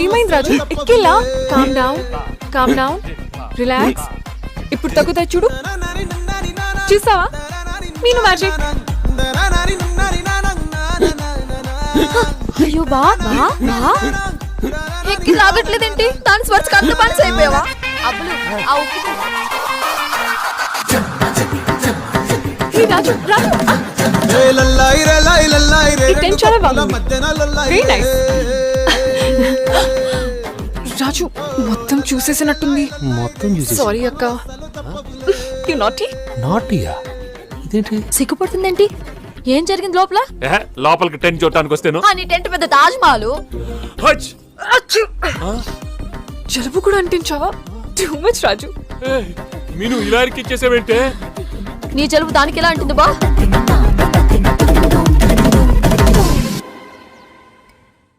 ఏమైంది రాజు? ఎక్కిలా? Calm down, relax. ఇప్పుడు తగ్గుతాయి చూడు. చూసావా మీను మ్యాజిక్? అయ్యో బా ఎక్కి లాగట్లేదేంటి? దాని స్వర్చ్ అంత పని అయిపోయావా? అబ్బులు ఆ ఉప్పు రాజు రాజు మొత్తం చూసేసినట్టుంది. సారీ అక్క. ఇదేంటి? సిగ్గుపడుతుందేంటి? ఏం జరిగింది లోపల? లోపలికి టెంట్ చూడటానికి వస్తేను నీ టెంట్ పెద్ద తాజ్ మహల్. జలుబు కూడా అంటించావా? టూ మచ్ రాజు. మీను ఇలా ఇచ్చేసేవేంటే? నీ జలుబు దానికి ఎలా అంటుంది బా?